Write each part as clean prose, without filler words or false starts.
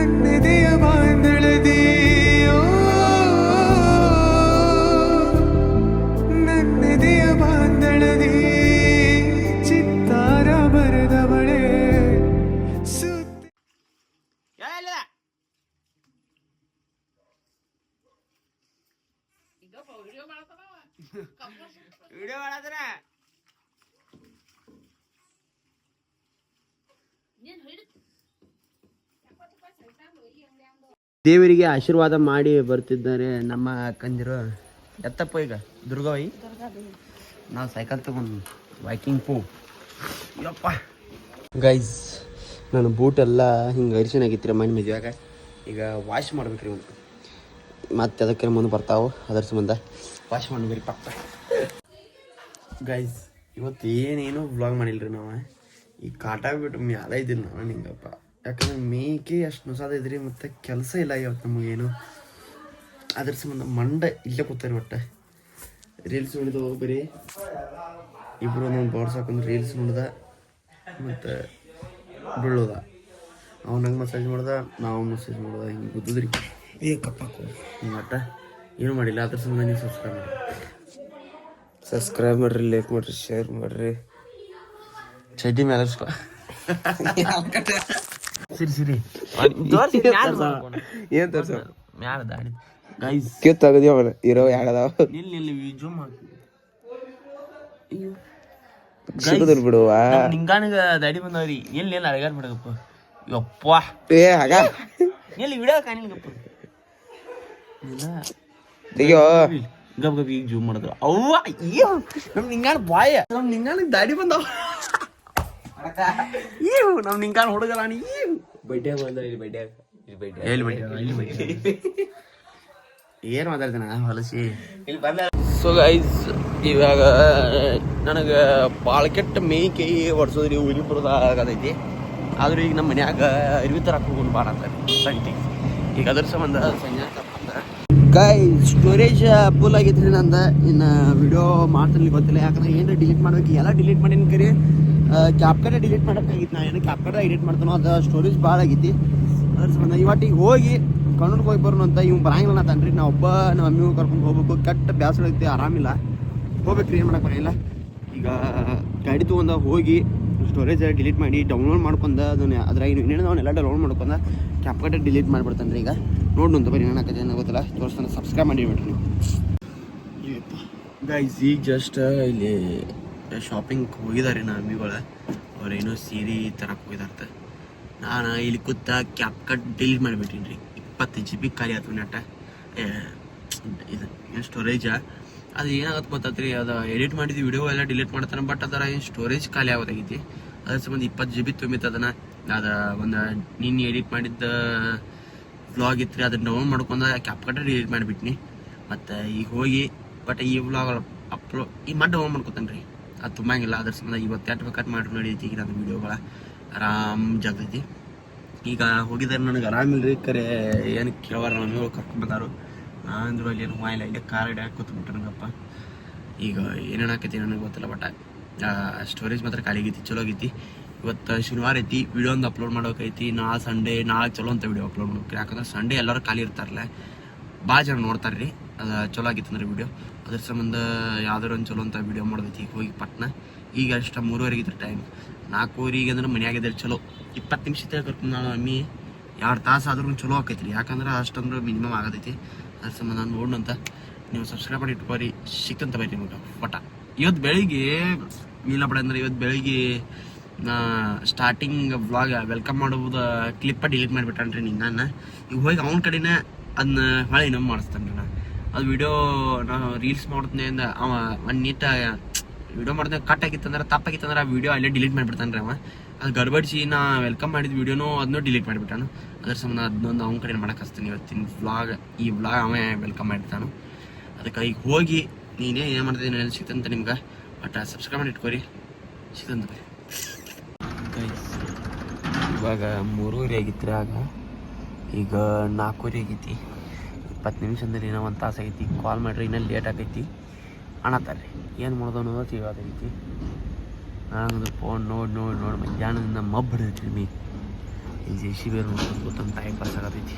ನನ್ನೆದೆಯ ಬಾಂಧಳದಿ ನನ್ನೆದೆಯ ಬಾಂಧಳದಿ ಚಿತ್ತಾರ ಬರೆದವಳೆ ಸುತ್ತಿ ವಿಡಿಯೋ ಮಾಡದ್ರ ದೇವರಿಗೆ ಆಶೀರ್ವಾದ ಮಾಡಿ ಬರ್ತಿದ್ದಾರೆ ನಮ್ಮ ಅಕ್ಕಂದಿರು. ಎತ್ತಪ್ಪ ಈಗ ದುರ್ಗವೈ ನಾವು ಸೈಕಲ್ ತಗೊಂಡು ಬೈಕಿಂಗ್ ಪೋ ಯಪ್ಪ ಗೈಸ್. ನಾನು ಬೂಟೆಲ್ಲ ಹಿಂಗೆ ಅರಿಶಿನ ಆಗಿತ್ತು ಮನೆ ಮದುವೆಯಾಗ. ಈಗ ವಾಶ್ ಮಾಡ್ಬೇಕ್ರಿ ಒಂದು ಮತ್ತೆ ಅದಕ್ಕೆ ಮುಂದೆ ಬರ್ತಾವೆ. ಅದರ ಸಂಬಂಧ ವಾಶ್ ಮಾಡ್ಬೇಕ್ರಿ ಪಕ್ಕ. ಗೈಸ್ ಇವತ್ತು ಏನೇನು ವ್ಲಾಗ್ ಮಾಡಿಲ್ರಿ ನಾವು. ಈ ಕಾಟ ಬಿಟ್ಟು ಮ್ಯಾಲ ಇದ್ದೀನಿ ನಾನು ಹಿಂಗಪ್ಪ. ಯಾಕಂದ್ರೆ ಮೇಕೆ ಅಷ್ಟು ನುಸಾದ ಇದ್ರಿ ಮತ್ತು ಕೆಲಸ ಇಲ್ಲ ಇವತ್ತು ನಮಗೇನು. ಅದ್ರ ಸಂಬಂಧ ಮಂಡ ಇಲ್ಲೇ ಕೂತಾರೆ. ಒಟ್ಟು ರೀಲ್ಸ್ ನೋಡಿದ ಬರೀ ಇಬ್ಬರು ಒಂದೊಂದು ಬಾಡ್ಸ್ ಹಾಕೊಂಡು ರೀಲ್ಸ್ ನೋಡ್ದ ಮತ್ತು ಬೀಳೋದ. ಅವ್ನು ನಂಗೆ ಮಸಾಜ್ ಮಾಡ್ದ, ನಾವು ಮಸಾಜ್ ಮಾಡ್ದ, ಹಿಂಗೆ ಗೊತ್ತದ್ರಿ ಕಪ್ಪಾಕು ಹಿಂಗೆ ಒಟ್ಟು ಏನೂ ಮಾಡಿಲ್ಲ. ಅದ್ರ ಸಂಬಂಧ ನೀವು ಸಬ್ಸ್ಕ್ರೈಬ್ ಮಾಡಿರಿ, ಲೈಕ್ ಮಾಡಿರಿ, ಶೇರ್ ಮಾಡಿರಿ. ಚಡ್ಡಿ ಮೇಲೆ ಸಿರಿ ಏನ್ ತೋರ್ಸ ಮ್ಯಾಲ ದಾಡಿ ಗೈಸ್ ಕಿತ್ತು ತಗದಿ ಅವನ ಇರೋ ಯಾಡದಾವ ಇಲ್ಲಿ ಜೂಮ್ ಹಾಕಿ ಸಿಗದ್ರ ಬಿಡುವ. ನಿಂಗಾನಿಗ ದಾಡಿ ಬಂದವ್ರಿ ಎಲ್ಲಿ ಎಲ್ಲ ಅಳಗಾಡ್ ಬಿಡಗಪ್ಪ. ಯಪ್ಪ ಏ ಹಾಗ ಎಲ್ಲಿ ವಿಡಿಯೋ ಕಾಣಿಲ್ಗಪ್ಪ ತೆಗಿಯೋ ಗಪ್ ಗಪ್ ಈಗ ಜೂಮ್ ಮಾಡಿದ್ರು. ಅವ್ವ ಅಯ್ಯೋ ನಮ್ ನಿಂಗಾನ ಬಾಯ ನಮ್ ನಿಂಗಾನಿಗೆ ದಾಡಿ ಬಂದವ. ನಮ್ ನಿಂಗಾನ ಹುಡುಗಲ್ಲ ನೀ ಬಡ್ಡ್ಯಾಗ ಬಂದ ಏನ್ ಮಾತಾಡ್ತಾನ ಹೊಲಸಿ ಇಲ್ಲಿ ಬಂದ. ಸೊ ಗೈಸ್ ಇವಾಗ ನನಗೆ ಭಾಳ ಕೆಟ್ಟ ಮೇಕೆ ಹೊಡ್ಸೋದ್ರಿ ಉಲಿಪುರದ ಆಗತೈತಿ. ಆದ್ರೂ ಈಗ ನಮ್ಮ ಮನ್ಯಾಗ ಅರಿವಿ ತರ ಹೋಗೋದು ಬಾಳ ಅಂತಾರೆ ಸಂಟಿ. ಈಗ ಅದ್ರ ಸಂಬಂಧ ಸಂಜೆ ಗೈಸ್ ಸ್ಟೋರೇಜ್ ಫುಲ್ ಆಗೈತ್ರಿ ನಂದು. ಇನ್ನು ವಿಡಿಯೋ ಮಾಡ್ತಿರ್ಲಿ ಗೊತ್ತಿಲ್ಲ, ಯಾಕಂದ್ರೆ ಏನಾರ ಡಿಲೀಟ್ ಮಾಡ್ಬೇಕು. ಎಲ್ಲ ಡಿಲೀಟ್ ಮಾಡೀನಿ ಕರಿ ಕ್ಯಾಪ್ಕಟ ಡಿಲೀಟ್ ಮಾಡೋಕ್ಕಾಗಿತ್ತು. ನಾ ಏನು ಕ್ಯಾಪ್ಕಟ ಎಡಿಟ್ ಮಾಡ್ತಾನೋ ಅದು ಸ್ಟೋರೇಜ್ ಭಾಳ ಆಗೈತಿ. ಅದ್ರ ಸಂಬಂಧ ಇವತ್ತಿಗೆ ಹೋಗಿ ಕಣ್ಣೂರ್ಗೆ ಹೋಗಿ ಬರೋಣ ಅಂತ. ಇವ್ ಬರಂಗಿಲ್ಲ ತಾನ್ರಿ. ನಾ ಒಬ್ಬ ನಮ್ಮ ಮಮ್ಮಿಗೂ ಕರ್ಕೊಂಡು ಹೋಗ್ಬೇಕು. ಕೆಟ್ಟ ಬ್ಯಾಸರ ಐತಿ, ಆರಾಮಿಲ್ಲ, ಹೋಗ್ಬೇಕ್ರಿ, ಏನು ಮಾಡಕ್ಕೆ ಬರೋಲ್ಲ. ಈಗ ಗಾಡಿ ತೊಗೊಂಡ ಹೋಗಿ ಸ್ಟೋರೇಜ್ ಡಿಲೀಟ್ ಮಾಡಿ ಡೌನ್ಲೋಡ್ ಮಾಡ್ಕೊಂಡ ಅದನ್ನ ಅದ್ರಾಗ ಇನ್ನೇನು ಅವನ್ನೆಲ್ಲ ಡೌನ್ಲೋಡ್ ಮಾಡ್ಕೊಂಡ ಕ್ಯಾಪ್ಕಟ ಡಿಲೀಟ್ ಮಾಡಿಬಿಡ್ತಾನೆ ರೀ. ಈಗ ನೋಡು ಅಂತ ಬರೀ ಏನಾಕತ್ತೆ ಏನೋ ಗೊತ್ತಿಲ್ಲ, ತೋರಿಸ್ತಾನೆ. ಸಬ್ಸ್ಕ್ರೈಬ್ ಮಾಡಿಬಿಟ್ರಿ ನೀವು ಗೈಸ್. ಈಗ ಜಸ್ಟ್ ಇಲ್ಲಿ ಶಾಪಿಂಗ್ ಹೋಗಿದ್ದಾರೆ ನಮ್ಮ ಮಮ್ಮಿಗಳು. ಅವ್ರೇನೋ ಸೀರೆ ತರಕ್ಕೆ ಹೋಗಿದಾರ್ತ. ನಾನು ಇಲ್ಲಿ ಕೂತ ಕ್ಯಾಪ್ಕಟ್ ಡಿಲೀಟ್ ಮಾಡಿಬಿಟ್ಟಿನಿ ರೀ. 20 GB ಖಾಲಿ ಆಯ್ತು ನೆಟ್ಟ. ಇದು ಏನು ಸ್ಟೋರೇಜ ಅದು ಏನಾಗತ್ತೆ ಗೊತ್ತಾತ್ರಿ. ಅದು ಎಡಿಟ್ ಮಾಡಿದ್ವಿ ವಿಡಿಯೋ ಎಲ್ಲ ಡಿಲೀಟ್ ಮಾಡ್ತಾನೆ. ಬಟ್ ಅದರ ಏನು ಸ್ಟೋರೇಜ್ ಖಾಲಿ ಆಗೋದಾಗೈತಿ. ಅದ್ರ ಸಂಬಂಧ 20 GB ತುಂಬಿತ್ತು. ಅದನ್ನು ಅದು ಒಂದು ನಿನ್ನೆ ಎಡಿಟ್ ಮಾಡಿದ್ದ ವ್ಲಾಗ್ ಇತ್ತು ರೀ, ಅದನ್ನ ಡೌನ್ಲೋಡ್ ಮಾಡ್ಕೊಂಡು ಕ್ಯಾಪ್ಕಟ್ ಡಿಲೀಟ್ ಮಾಡಿಬಿಟ್ನಿ. ಮತ್ತು ಈಗ ಹೋಗಿ ಬಟ್ ಈ ವ್ಲಾಗ್ ಅಪ್ಲೋಡ್ ಈ ಮಾಡಿ ಡೌನ್ಲೋಡ್ ಮಾಡ್ಕೊತಾನೆ ರೀ. ಅದು ತುಂಬಂಗಿಲ್ಲ. ಅದ್ರ ಸಂಬಂಧ ಇವತ್ತು ಎಟ್ಟು ಬೇಕಾದ್ರೆ ಮಾಡಿ ನಡೀತಿ. ಈಗ ನನ್ನ ವೀಡಿಯೋಗಳ ಆರಾಮ್ ಜಾಗೈತಿ. ಈಗ ಹೋಗಿದ್ದಾರೆ ನನಗೆ ಆರಾಮಿಲ್ಲ ರೀ. ಕರೆ ಏನು ಕೇಳವಾರ ನಮಗೆ ಕರ್ಕೊಂಡು ಬಂದಾರು. ನಾನಂದ್ರು ಅಲ್ಲಿ ಏನು ಮಾಯಿಲ್ಲ, ಇಲ್ಲೇ ಕಾರ್ ಹಿಡಿಯಾಕೆ ಕೂತ್ಬಿಟ್ರೆ ನನಗಪ್ಪ. ಈಗ ಏನೇನು ಹಾಕೈತಿ ನನಗೆ ಗೊತ್ತಿಲ್ಲ. ಬಟ್ ಸ್ಟೋರೇಜ್ ಮಾತ್ರ ಖಾಲಿ ಆಗೈತಿ, ಚಲೋ ಆಗೈತಿ. ಇವತ್ತು ಶನಿವಾರ ಐತಿ, ವಿಡಿಯೋ ಒಂದು ಅಪ್ಲೋಡ್ ಮಾಡೋಕೈತಿ. ನಾಳೆ ಸಂಡೇ, ನಾಳೆ ಚಲೋ ಅಂತ ವಿಡಿಯೋ ಅಪ್ಲೋಡ್ ಮಾಡ್ಬೇಕು. ಯಾಕಂದ್ರೆ ಸಂಡೇ ಎಲ್ಲರೂ ಖಾಲಿ ಇರ್ತಾರಲ್ಲ, ಭಾಳ ಜನ ನೋಡ್ತಾರೆ ರೀ. ಅದು ಚಲೋ ಆಗಿತ್ತು ಅಂದ್ರೆ ವಿಡಿಯೋ. ಅದ್ರ ಸಂಬಂಧ ಯಾವ್ದಾರು ಒಂದು ಚಲೋ ಅಂತ ವಿಡಿಯೋ ಮಾಡೋದೈತಿ. ಈಗ ಹೋಗಿ ಪಟ್ನ ಈಗ ಅಷ್ಟು 3:30 ಇದ್ರೆ ಟೈಮ್. 4:00 ಅಂದ್ರೆ ಮನೆಯಾಗಿದ್ದಾರೆ ಚಲೋ. 20 ನಿಮಿಷ ಕರ್ಕೊಂಡು ನಾನು ಮಮ್ಮಿ 2 ತಾಸು ಆದ್ರೂ ಚಲೋ ಆಕೈತಿ ರೀ. ಯಾಕಂದ್ರೆ ಅಷ್ಟಂದ್ರೆ ಮಿನಿಮಮ್ ಆಗತೈತಿ. ಅದ್ರ ಸಂಬಂಧ ನಾನು ನೋಡೋಣಂತ. ನೀವು ಸಬ್ಸ್ಕ್ರೈಬ್ ಮಾಡಿ ಇಟ್ಕೋರಿ, ಸಿಕ್ಕಂತ ಬೈತಿ ನಿಮಗೆ ಪಟ. ಇವತ್ತು ಬೆಳಿಗ್ಗೆ ಇಲ್ಲ ಬಿಡ ಅಂದ್ರೆ ಇವತ್ತು ಬೆಳಿಗ್ಗೆ ಸ್ಟಾರ್ಟಿಂಗ್ ವ್ಲಾಗ್ ವೆಲ್ಕಮ್ ಮಾಡುವುದು ಕ್ಲಿಪ್ಪ ಡಿಲೀಟ್ ಮಾಡಿಬಿಟ್ಟಾನ್ರಿ ನಿಂಗನ್ನ. ಈಗ ಹೋಗಿ ಅವ್ನ ಕಡೆನೇ ಅದನ್ನ ಹೊಳೆ ಇನ್ನೊಮ್ಮೆ ಮಾಡಿಸ್ತಾನೆ ರೀ. ನಾನು ಅದು ವಿಡಿಯೋ ನಾನು ರೀಲ್ಸ್ ಮಾಡ್ತೀನಿ ಅಂದ ಅವ ಒಂದು ನೀಟ ವಿಡಿಯೋ ಮಾಡ್ದೆ ಕಟ್ ಆಗಿತ್ತಂದ್ರೆ ತಪ್ಪಾಗಿತ್ತಂದ್ರೆ ಆ ವಿಡಿಯೋ ಅಲ್ಲೇ ಡಿಲೀಟ್ ಮಾಡಿಬಿಡ್ತಾನೆ ರೀ ಅವ. ಅದು ಗಡ್ಬಡಿಸಿ ನಾ ವೆಲ್ಕಮ್ ಮಾಡಿದ ವಿಡಿಯೋನೂ ಅದನ್ನೂ ಡಿಲೀಟ್ ಮಾಡಿಬಿಟ್ಟಾನು. ಅದ್ರ ಸಂಬಂಧ ಅದನ್ನೊಂದು ಅವ್ನ ಕಡೆ ಮಾಡಕ್ಕೆ ಹಚ್ತೀನಿ ಇವತ್ತಿನ ವ್ಲಾಗ್. ಈ ವ್ಲಾಗ್ ಅವೇ ವೆಲ್ಕಮ್ ಮಾಡಿರ್ತಾನು. ಅದಕ್ಕೆ ಈಗ ಹೋಗಿ ನೀನೇ ಏನು ಮಾಡ್ತಿದ್ದೀನಿ ಏನು ಸಿಗ್ತಂತ ನಿಮ್ಗೆ. ಬಟ್ ಸಬ್ಸ್ಕ್ರೈಬ್ ಮಾಡಿ ಇಟ್ಕೋರಿ, ಸಿಗ್ತಂತ ಬರೀ. ಇವಾಗ 3:30 ಆಗಿತ್ತು ರೀ. ಆಗ ಈಗ 4:00 ಆಗೈತಿ. 20 ನಿಮಿಷ ಅಂದ್ರೆ ಏನೋ 1 ತಾಸು ಆಗೈತಿ. ಕಾಲ್ ಮಾಡಿರಿ ಇನ್ನೂ ಲೇಟ್ ಆಗೈತಿ ಅನ್ನತ್ತಾರೆ ರೀ. ಏನು ಮಾಡೋದು ಅನ್ನೋದು ತಿಳಿಯೋದಾಗೈತಿ. ನಾನು ಫೋನ್ ನೋಡಿ ಮಧ್ಯಾಹ್ನದಿಂದ ಮಬ್ಬು ಹಿಡಿದೈತಿ ಮೀ. ಇಲ್ಲಿ ಜೆ ಸಿ ಬಿ ಕೂತಂತ ಟೈಮ್ ಪಾಸ್ ಆಗತೈತಿ.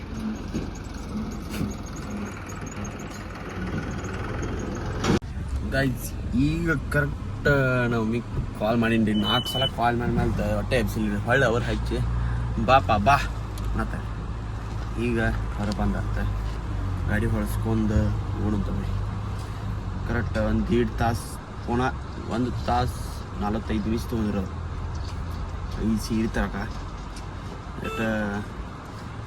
ಗೈಸ್ ಈಗ ಕರೆಕ್ಟ್ ನಾವು ಮಿಕ್ ಕಾಲ್ ಮಾಡೀನಿ 4 ಸಲ ಕಾಲ್ ಮಾಡಿದ್ಮೇಲೆ ಹೊಟ್ಟೆ ಎಬ್ಸಿಲ್ಲ. ಹೊಳ್ಳಿ ಅವ್ರು ಹಚ್ಚಿ ಬಾಪ ಬಾ ಮತ್ತೆ ಈಗ ಹೊರ ಬಂದತ್ತ ಗಾಡಿ ಹೊಳ್ಸ್ಕೊಂಡು ಓಡಂತವ್ರಿ. ಕರೆಕ್ಟ್ 1.5 ತಾಸು 1 ತಾಸು 45 ನಿಮಿಷ ತೊಗೊಂಡಿರೋ ಈ ಸೀರೆ ತರಕ. ಬಟ್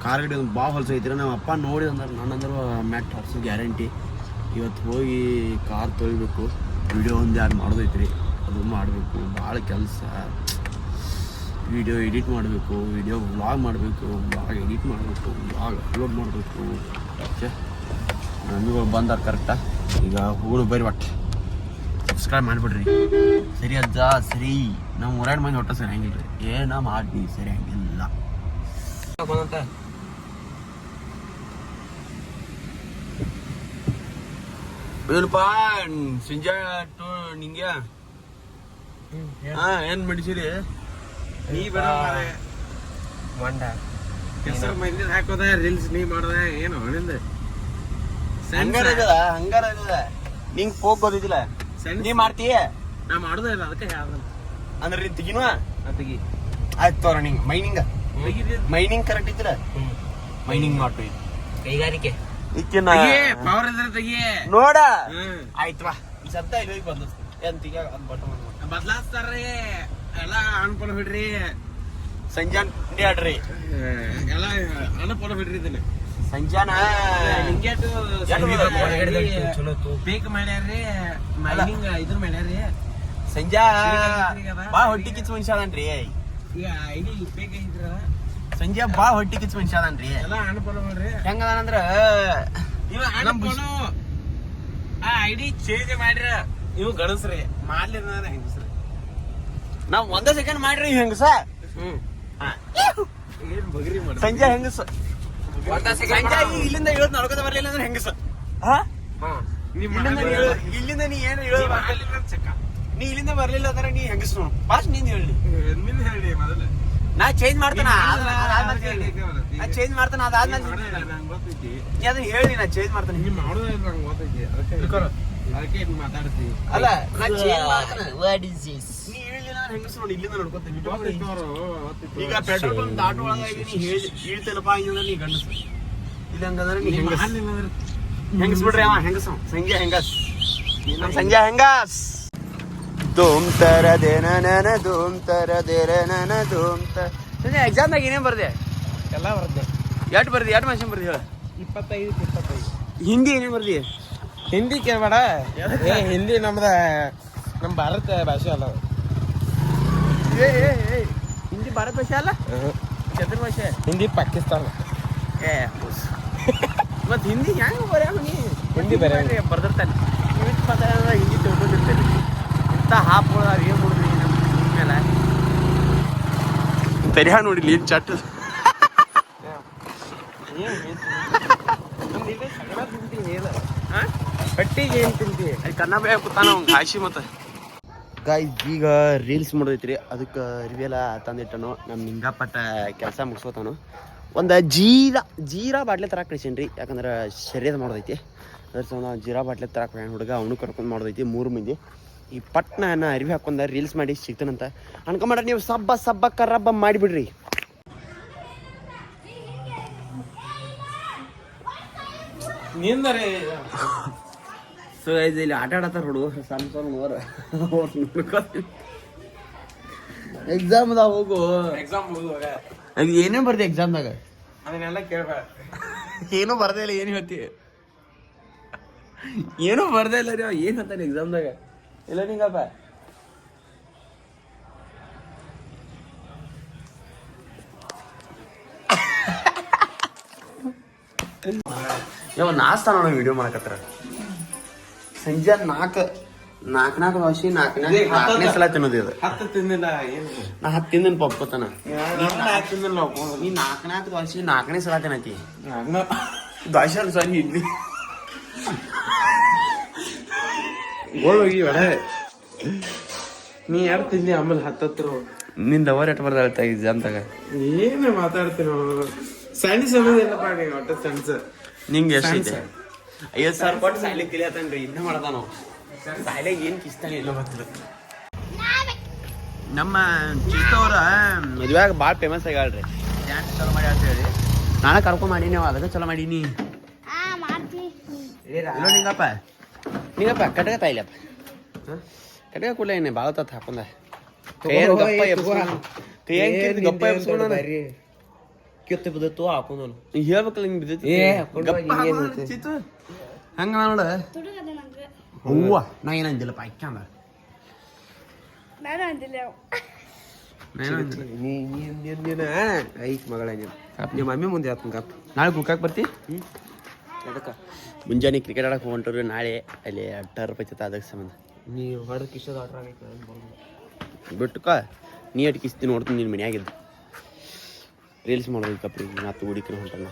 ಕಾರ್ ಗಾಡಿ ಒಂದು ಭಾಳ ಹೊಲ್ಸೈತಿರ. ನಮ್ಮ ಅಪ್ಪ ನೋಡಿ ಅಂದ್ರೆ ನನ್ನಂದ್ರೆ ಮ್ಯಾಟ್ ಹೊಲ್ಸೋ ಗ್ಯಾರಂಟಿ. ಇವತ್ತು ಹೋಗಿ ಕಾರ್ ತೊಳಿಬೇಕು, ವಿಡಿಯೋ ಒಂದು 2 ಮಾಡೋದೈತ್ರಿ, ಅದು ಮಾಡಬೇಕು. ಭಾಳ ಕೆಲಸ, ವಿಡಿಯೋ ಎಡಿಟ್ ಮಾಡಬೇಕು, ವಿಡಿಯೋ ವ್ಲಾಗ್ ಮಾಡಬೇಕು, ವ್ಲಾಗ್ ಎಡಿಟ್ ಮಾಡಬೇಕು, ವ್ಲಾಗ್ ಅಪ್ಲೋಡ್ ಮಾಡಬೇಕು. ನಮಗೂ ಬಂದಾರ ಕರೆಕ್ಟಾ. ಈಗ ಹೋಗೋಣ ಬರ್ರಿ, ಒಟ್ಟು ಸಬ್ಸ್ಕ್ರೈಬ್ ಮಾಡಿಬಿಡ್ರಿ. ಸರಿ ಅಜ್ಜ ಸರಿ. ನಾವು 2 ಮಂದಿ ಒಟ್ಟು ಸರಿ ಹಂಗಿಲ್ರಿ, ಏನ ಮಾಡಿ ಸರಿ ಹಂಗಿಲ್ಲ. ಏನಪ್ಪ ಸಂಜೆ ನಿಂಗೆ ಏನ್ ಮಾಡಿಸಿರಿ ನೀ ಬೇಡ ಮಂಡ ಹೆಸರು ಮಂದಿ ಹಾಕೋದ ರೀಲ್ಸ್ ನೀ ಮಾಡೋದ ಏನು ನಿಂದ ಹಂಗಾರ ನಿಂಗೆ ಫೋಕ್ ಗೊತ್ತಿಲ್ಲ ನೀ ಮಾಡ್ತೀಯ. ನಾ ಮಾಡೋದೇ ಇಲ್ಲ, ಅದಕ್ಕೆ ಅಂದ್ರೆ ನೀನ್ ತೆಗಿನೋ ತೆಗಿ. ಆಯ್ತು ತೋರ ನಿಂಗೆ ಮೈನಿಂಗ್ ಕರೆಕ್ಟ್ ಇದ್ರ ಮೈನಿಂಗ್ ಮಾಡ್ತು. ಕೈಗಾರಿಕೆ ಪವರ್ ಇದ್ರೆ ತೆಗಿ ನೋಡ. ಆಯ್ತು ಬಾ ಈ ಶಬ್ದ ಇಲ್ಲಿ ಬದಲಾಸ್ತಾರ್ರಿ ಎಲ್ಲ ಅನ್ಕೊಂಡ್ ಬಿಡ್ರಿ. ಸಂಜಾನ್ ಆಡ್ರಿ ಎಲ್ಲ ಅನ್ಕೊಂಡ್ ಬಿಡ್ರಿ. ಇದನ್ನ ಸಂಜಾನ ಹಿಂಗೇಟು ಬೇಕ್ ಮಾಡ್ಯಾರ್ರಿ, ಮೈನಿಂಗ್ ಇದ್ರ ಮಾಡ್ಯಾರ್ರಿ. ಸಂಜಾ ಬಾ ಹೊಟ್ಟಿ ಕಿಚ್ಚ ಮನುಷ್ಯ ಅದನ್ರಿ. ಈಗ ಐಡಿ ಬೇಕ ಇದ್ರ ಸಂಜೆ ಬಾ ಹೊಟ್ಟಿ ಕಿಚ್ಚ ಮನುಷ್ಯ ಅದನ್ರಿ. ಎಲ್ಲ ಅನ್ಕೊಂಡ್ ಬಿಡ್ರಿ. ಹೆಂಗದಾನಂದ್ರ ಇವ ಆ ಐಡಿ ಚೇಂಜ್ ಮಾಡ್ರ. ಇವು ಗಣಸ್ರಿ ಮಾಡ್ಲಿಲ್ಲ ಹೆಂಗಸ್ರಿ. ನಾವ್ 1 ಸೆಕೆಂಡ್ ಮಾಡ್ರಿ ಹೆಂಗಸ. ಏನ್ ಬಗ್ರಿ ಮಾಡ ಸಂಜೆ ಹೆಂಗಸ. ಸಂಜೆ ಇಲ್ಲಿಂದ ಹೇಳೋದ್ ನಡ್ಕೋತ ಬರ್ಲಿಲ್ಲ ಅಂದ್ರೆ ಹೆಂಗಸ. ಇಲ್ಲಿಂದ ನೀ ಏನು ಹೇಳೋದ್ ನೀ ಇಲ್ಲಿಂದ ಬರ್ಲಿಲ್ಲ ಅಂದ್ರೆ ನೀ ಹೆಂಗಸ್ ನೋಡು. ಫಾಸ್ಟ್ ನಿಂದ ಹೇಳಿ. ಹೇಳಿ ಮೊದಲ ನಾ ಚೇಂಜ್ ಮಾಡ್ತಾನ ಚೇಂಜ್ ಮಾಡ್ತಾನ. ಅದಾದ್ಮೇಲೆ ಅದನ್ನ ಹೇಳಿ ನಾ ಚೇಂಜ್ ಮಾಡ್ತಾನೆ. ನೀವ್ ಮಾಡೋದೇ ನಂಗೆ ಗೊತ್ತೈತಿ, ಅದಕ್ಕೆ ಮಾತಾಡ್ತೀವಿ. ಅಲ್ಲ ನಾ ಚೇಂಜ್ ಮಾಡ್ತಾನೆ. ನೀ ಹೇಳಿಲ್ಲ ಹೆಂಗಸ್ ನೋಡಿ ಇಲ್ಲಿಂದ ನೋಡ್ಕೊತೀನಿ. ಈಗ ಪೆಟ್ರೋಲ್ ಬಂಕ್ ದಾಟು ಒಳಗಾಗಿ ನೀ ಹೇಳ್ತೇನಪ್ಪ ಹಂಗಂದ್ರೆ ನೀ ಗಂಡಸ ಇಲ್ಲ ಹಂಗಂದ್ರೆ ನೀ ಹೆಂಗಸ್. ಹೆಂಗಸ್ ಬಿಡ್ರಿ ಅವ ಹೆಂಗಸ್. ಸಂಜೆ ಹೆಂಗಸ್. ಸಂಜೆ ಹೆಂಗಸ್. ಧೂಮ್ ತರ ದೇನ ಧೂಮ್ ತರ ದೇರ ನನ ಧೂಮ್ ತರ. ಎಕ್ಸಾಮ್ದಾಗ ಏನೇನ್ ಬರ್ದೆ? ಎಲ್ಲ ಬರ್ದೆ. ಎಷ್ಟು ಬರ್ದಿ? ಎಷ್ಟು ಮಾರ್ಕ್ಸ್ ಬರ್ದಿ ಹೇಳ? 25. ಹಿಂದಿ ಏನೇನ್ ಬರ್ದಿ? ಹಿಂದಿ ಕೇಳ್ಬೇಡ. ಹಿಂದಿ ನಮ್ ಭಾರತ ಭಾಷೆ ಅಲ್ಲ. ಹಿಂದಿ ಭಾರತ ಭಾಷೆ ಅಲ್ಲ, ಚಂದ್ರ ಭಾಷೆ. ಹಿಂದಿ ಪಾಕಿಸ್ತಾನ. ಮತ್ ಹಿಂದಿ ಹೆಂಗ್ ಬರ್ಯಾವ ನೀ? ಹಿಂದಿ ಬರ್ಯಾವ ಬರ್ದಿರ್ತಾನೆ. ಹಿಂದಿ ತಿಳ್ಕೊಂಡಿರ್ತೇನೆ. ಇಂಥ ಹಾಪ್ಗಳಾಗ ಏನ್ ಮಾಡಿದ್ರಿ ನಮ್ಮ ಮೇಲೆ ತೆರಿಯ ನೋಡಿಲಿ ಏನ್ ಚಟ್. ಹಟ್ಟಿಗೆ ಏನ್ ತಿಂತಿ? ಅಲ್ಲಿ ಕನ್ನಡ ಕೂತಾನ ಅವ್ನು ಹಾಶಿ ಮತ್ತೆ. ಗಾಯ್ಸ್ ಈಗ ರೀಲ್ಸ್ ಮಾಡೋದೈತ್ರಿ, ಅದಕ್ಕೆ ರಿವೆಲ್ಲ ತಂದಿಟ್ಟನು. ನಮ್ಮ ನಿಂಗಪಟ್ಟ ಕೆಲಸ ಮುಗಿಸ್ಕೋತಾನು. ಒಂದು ಜೀರಾ ಬಾಟ್ಲೆ ತರಕ್ಕೆ ಕಳಿಸೇನ್ರಿ, ಯಾಕಂದ್ರೆ ಶರೀರ ಮಾಡೋದೈತಿ. ಅದ್ರ ಸಂಬಂಧ ಜೀರಾ ಬಾಟ್ಲೆ ತರಕ್ಕೆ ಹೋಗ್ಯಾನ ಹುಡುಗ. ಅವನು ಕರ್ಕೊಂಡು ಮಾಡೋದೈತಿ. 3 ಮಂದಿ ಈ ಪಟ್ನ ಅರಿವಿ ಹಾಕೊಂಡ ರೀಲ್ಸ್ ಮಾಡಿ ಸಿಗ್ತಾನಂತ ಅನ್ಕೊಂಡ್ರೆ ನೀವು ಸಬ್ಬ ಕರಬ್ಬ ಮಾಡಿಬಿಡ್ರಿ. ಸೊ ಇಲ್ಲಿ ಆಟ ಆಡತ್ತಾರ ಹುಡುಗ ಸಣ್ಣ ನೋರ. ಎಕ್ಸಾಮ್ದಾಗ ಹೋಗು. ಅದು ಏನೇ ಬರ್ದೆ ಎಕ್ಸಾಮ್ದಾಗ? ಅದನ್ನೆಲ್ಲ ಕೇಳ್ಬೇಡ. ಏನೂ ಬರ್ದೇ ಇಲ್ಲ. ಏನು ಹೇಳ್ತಿ? ಏನೂ ಬರ್ದೇ ಇಲ್ಲ ರೀ. ಏನು ಹೇಳ್ತಾನೆ ಎಕ್ಸಾಮ್ದಾಗ? ಇಲ್ಲ ನಿಂಗಪ್ಪ ನಾಸ್ತಾ ನೋಡೋ ವಿಡಿಯೋ ಮಾಡಕತ್ತಾರ. ಸಂಜೆ 4 ವರ್ಷ 4ನೇ ಸಲ ತಿನ್ನೋದು ಇದು. 10 ತಿಂದಿಲ್ಲ. ನಾ 10 ತಿಂದಿನ ಪಪ್ಕೋತಾನ. ನೀ 4 ವರ್ಷ 4ನೇ ಸಲ ತಿನ್ನತಿ. ದಾಶ ಸಾರಿ ಇಡ್ಲಿ ಹೋಗಿ ಒಡೆ. ನೀ 2 ತಿಂದಿ ಆಮೇಲೆ 10 ನಿಂದ ಓವರ್ ಎಟ್ ಬರ್ದ ಹೇಳ್ತಾ ಎಕ್ಸಾಮ್ದಾಗ ಏನೇ ಮಾತಾಡ್ತೀನಿ ಸಣ್ಣ ಸಮಯದಲ್ಲಪ್ಪ ನೀವು ಒಟ್ಟು ಸಣ್ಣ ನಿಂಗೆ ಎಷ್ಟೈತೆ 50,000 ಕೊಟ್ಟು ಸಾಯ್ಲಿಕ್ಕೆ ಕಲಿಯತ್ತನ್ರಿ ಇನ್ನ ಮಾಡ್ದ ನಾವು ಸಾಯ್ಲಾಗ ಏನು ಕಿಸ್ತಾನೆ ಇಲ್ಲ ಗೊತ್ತಿಲ್ಲ ನಮ್ಮ ಚಿಕ್ಕವ್ರ ಮದುವೆಯಾಗ ಭಾಳ ಫೇಮಸ್ ಆಗ್ಯಾಳ್ರಿ ಡ್ಯಾನ್ಸ್ ಚಲೋ ಮಾಡಿ ಅಂತ ಹೇಳಿ ನಾಳೆ ಕರ್ಕೊಂಡ್ ಮಾಡೀನಿ ನಾವು ಅದಕ್ಕೆ ಚಲೋ ಮಾಡೀನಿ ಇಲ್ಲ ನಿಂಗಪ್ಪ ಕಟಕ ತಾಯಿಲಪ್ಪ ಕಟಕ ಕೂಡಲೇ ಏನೇ ಭಾಳ ತತ್ ಹಾಕೊಂಡ ಗಪ್ಪ ಎಬ್ಸ್ಕೊಂಡ ಕಿತ್ತು ಬಿದ್ದತ್ತು ಹಾಕೊಂಡನು ಹೇಳ್ಬೇಕಲ್ಲ ಹಿಂಗೆ ಬಿದ್ದೈತಿ ಹಂಗ ನೋಡ ಹೂವ ನಾ ಏನಂದಿಲ್ಲಪ್ಪ ಅಕ್ಕಂದ ಐಕ್ ಮಗಳ ನಿಮ್ಮ ಮಮ್ಮಿ ಮುಂದೆ ಆತನ ಗಪ್ಪ ನಾಳೆ ಕುಕ್ಕಾಕ್ ಬರ್ತಿ ಅದಕ್ಕೆ ಮುಂಜಾನೆ ಕ್ರಿಕೆಟ್ ಆಡಕ್ಕೆ ಹೊಂಟರು ನಾಳೆ ಅಲ್ಲಿ ಟರ್ಫ್ ಐತೈತೆ ಅದಕ್ಕೆ ಸಂಬಂಧ ನೀ ಹೊಡೆದ ಕಿಶದ ಆಟ ಆಗೈತೆ ಬಿಟ್ಟುಕ ನೀ ಅಟ್ ಕಿಸ್ತಿ ನೋಡ್ತೀನಿ ನೀನು ಮನ್ಯಾಗಿದ್ದು ರೀಲ್ಸ್ ಮಾಡೋದು ಕಪ್ರಿ ನಾತು ಹುಡುಕಿನ ಹೊಂಟಲ್ಲ